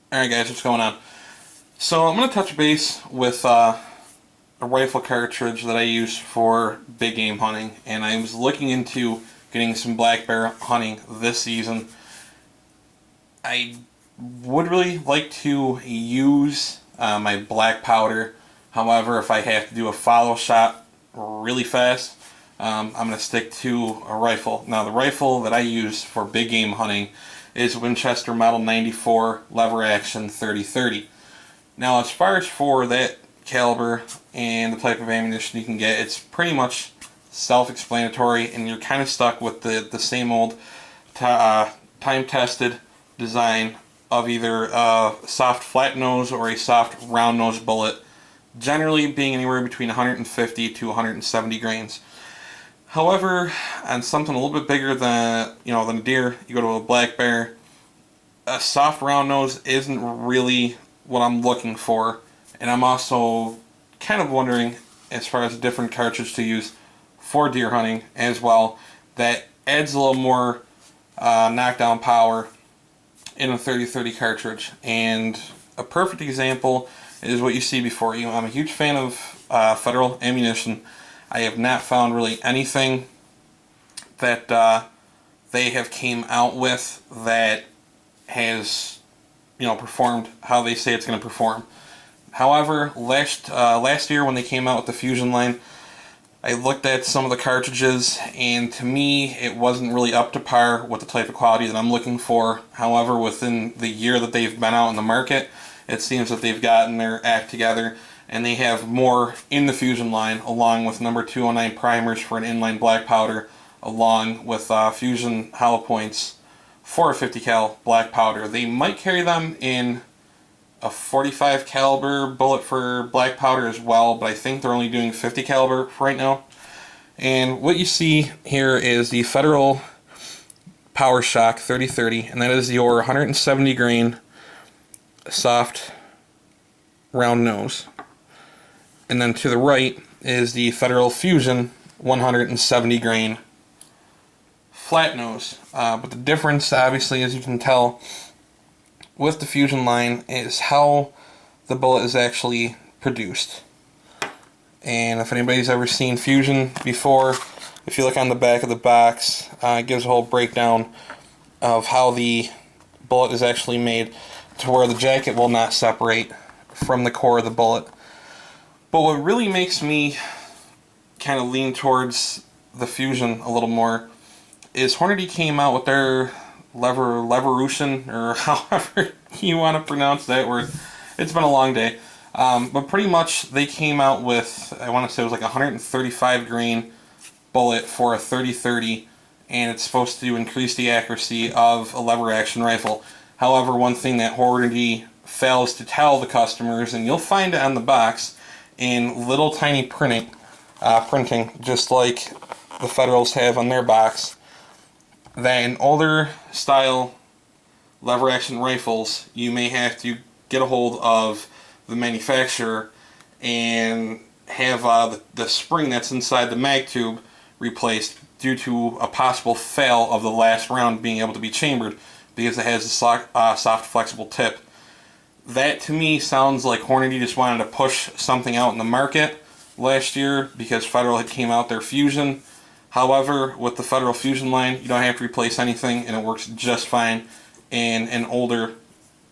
Alright guys, what's going on? So I'm going to touch base with a rifle cartridge that I use for big game hunting, and I was looking into getting some black bear hunting this season. I would really like to use my black powder. However, if I have to do a follow shot really fast, I'm going to stick to a rifle. Now, the rifle that I use for big game hunting is Winchester Model 94 lever action 30-30. Now, as far as for that caliber and the type of ammunition you can get, it's pretty much self-explanatory, and you're kind of stuck with the same old time-tested design of either a soft flat nose or a soft round nose bullet, generally being anywhere between 150 to 170 grains. However, on something a little bit bigger than a deer, you go to a black bear, a soft round nose isn't really what I'm looking for, and I'm also kind of wondering, as far as a different cartridge to use for deer hunting as well, that adds a little more knockdown power in a 30-30 cartridge. And a perfect example is what you see before you. I'm a huge fan of Federal ammunition. I have not found really anything that they have came out with that has performed how they say it's going to perform. However, last year when they came out with the Fusion line, I looked at some of the cartridges, and to me it wasn't really up to par with the type of quality that I'm looking for. However, within the year that they've been out in the market, it seems that they've gotten their act together, and they have more in the Fusion line, along with number 209 primers for an inline black powder, along with Fusion hollow points for a 50 cal black powder. They might carry them in a 45 caliber bullet for black powder as well, but I think they're only doing 50 caliber right now. And what you see here is the Federal Power Shock 30-30, and that is your 170 grain soft round nose. And then to the right is the Federal Fusion 170 grain flat nose. But the difference, obviously, as you can tell with the Fusion line, is how the bullet is actually produced. And if anybody's ever seen Fusion before, if you look on the back of the box, it gives a whole breakdown of how the bullet is actually made, to where the jacket will not separate from the core of the bullet. But what really makes me kind of lean towards the Fusion a little more is Hornady came out with their Leverution, or however you want to pronounce that word. It's been a long day. But pretty much they came out with, I want to say it was like a 135 grain bullet for a 30-30, and it's supposed to increase the accuracy of a lever action rifle. However, one thing that Hornady fails to tell the customers, and you'll find it on the box in little tiny printing, just like the Federals have on their box, that in older style lever action rifles, you may have to get a hold of the manufacturer and have the spring that's inside the mag tube replaced due to a possible fail of the last round being able to be chambered, because it has a soft flexible tip. That to me sounds like Hornady just wanted to push something out in the market last year because Federal had came out their Fusion. However, with the Federal Fusion line, you don't have to replace anything, and it works just fine in an older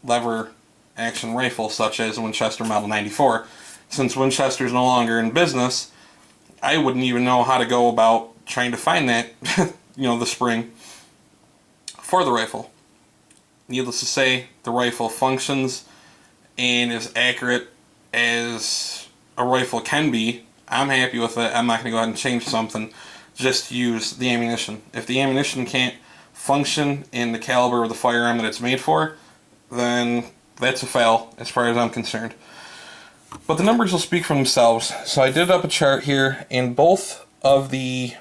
lever action rifle such as Winchester Model 94. Since Winchester is no longer in business, I wouldn't even know how to go about trying to find that, the spring for the rifle. Needless to say, the rifle functions and is accurate as a rifle can be. I'm happy with it. I'm not going to go ahead and change something just to use the ammunition. If the ammunition can't function in the caliber of the firearm that it's made for, then that's a fail as far as I'm concerned. But the numbers will speak for themselves. So I did up a chart here, and both of the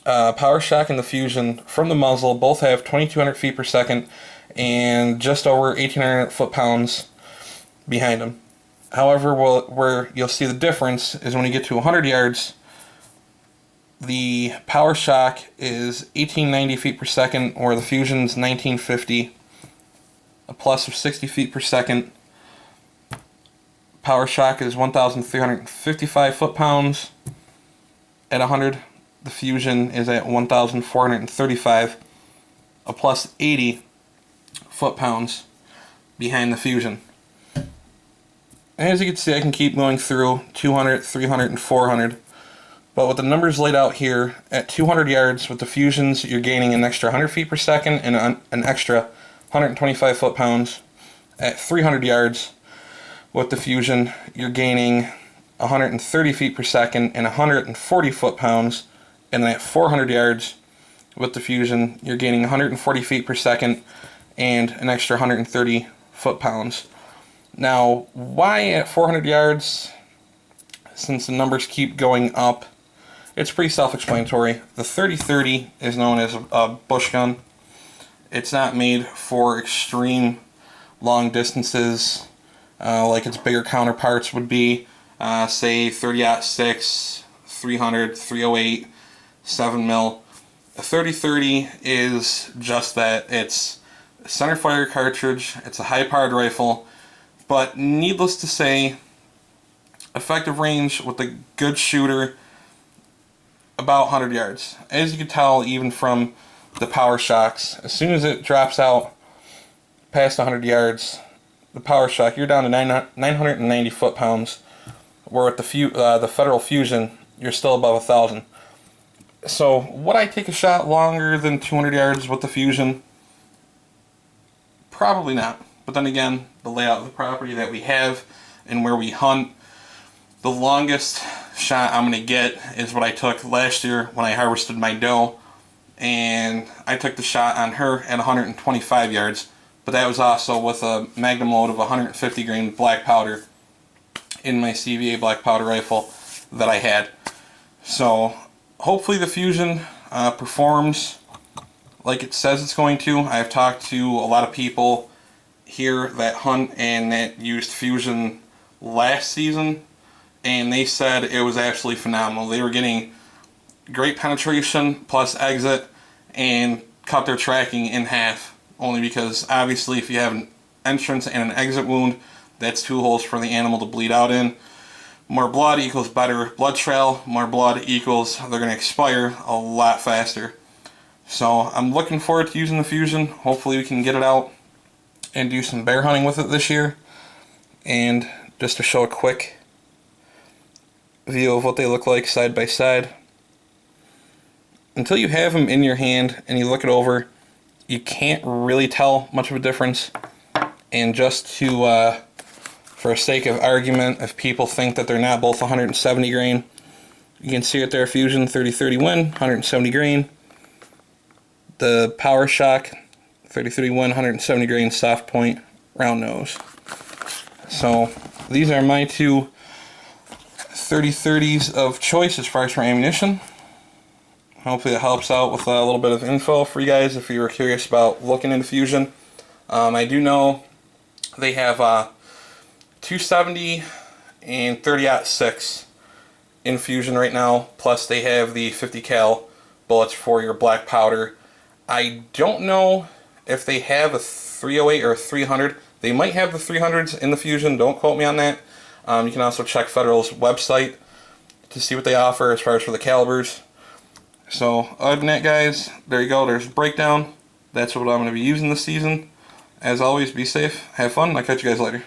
Power Shock and the Fusion from the muzzle both have 2,200 feet per second and just over 1,800 foot-pounds behind them. However, where you'll see the difference is when you get to 100 yards, the Power Shock is 1,890 feet per second, or the Fusion's 1,950. a plus of 60 feet per second. Power shock is 1,355 foot-pounds. At 100, the Fusion is at 1,435, a plus 80 foot-pounds behind the Fusion. And as you can see, I can keep going through 200, 300, and 400. But with the numbers laid out here, at 200 yards with the Fusions, you're gaining an extra 100 feet per second and an extra 125 foot-pounds. At 300 yards with the Fusion, you're gaining 130 feet per second and 140 foot-pounds. And then at 400 yards with the Fusion, you're gaining 140 feet per second and an extra 130 foot-pounds. Now, why at 400 yards? Since the numbers keep going up, it's pretty self-explanatory. The 30-30 is known as a bush gun. It's not made for extreme long distances like its bigger counterparts would be. Say 30-06, 300, 308, 7 mil. A 30-30 is just that. It's a center-fire cartridge. It's a high-powered rifle. But needless to say, effective range with a good shooter, about 100 yards. As you can tell, even from the power shocks, as soon as it drops out past 100 yards, the power shock, you're down to 990 foot-pounds, where with the Federal Fusion, you're still above 1,000. So, would I take a shot longer than 200 yards with the Fusion? Probably not. But then again, the layout of the property that we have and where we hunt, the longest shot I'm going to get is what I took last year when I harvested my doe. And I took the shot on her at 125 yards. But that was also with a magnum load of 150 grain black powder in my CVA black powder rifle that I had. So hopefully the Fusion performs like it says it's going to. I've talked to a lot of people here that hunt and that used Fusion last season, and they said it was absolutely phenomenal. They were getting great penetration plus exit and cut their tracking in half, only because obviously if you have an entrance and an exit wound, that's 2 holes for the animal to bleed out in. More blood equals better blood trail. More blood equals they're going to expire a lot faster. So I'm looking forward to using the Fusion. Hopefully we can get it out and do some bear hunting with it this year. And just to show a quick view of what they look like side by side. Until you have them in your hand and you look it over, you can't really tell much of a difference. And just to, for sake of argument, if people think that they're not both 170 grain, you can see it there, Fusion 30-30 Win, 170 grain. The Power Shock 30-30 Win, 170 grain soft point round nose. So these are my two 30-30s of choice as far as for ammunition. Hopefully that helps out with a little bit of info for you guys if you were curious about looking into Fusion. I do know they have 270 and 30-06 in Fusion right now, plus they have the 50 cal bullets for your black powder. I don't know if they have a 308 or a 300. They might have the 300s in the Fusion, don't quote me on that. You can also check Federal's website to see what they offer as far as for the calibers. So other than that, guys, there you go, there's a breakdown. That's what I'm going to be using this season. As always, be safe, have fun, I'll catch you guys later.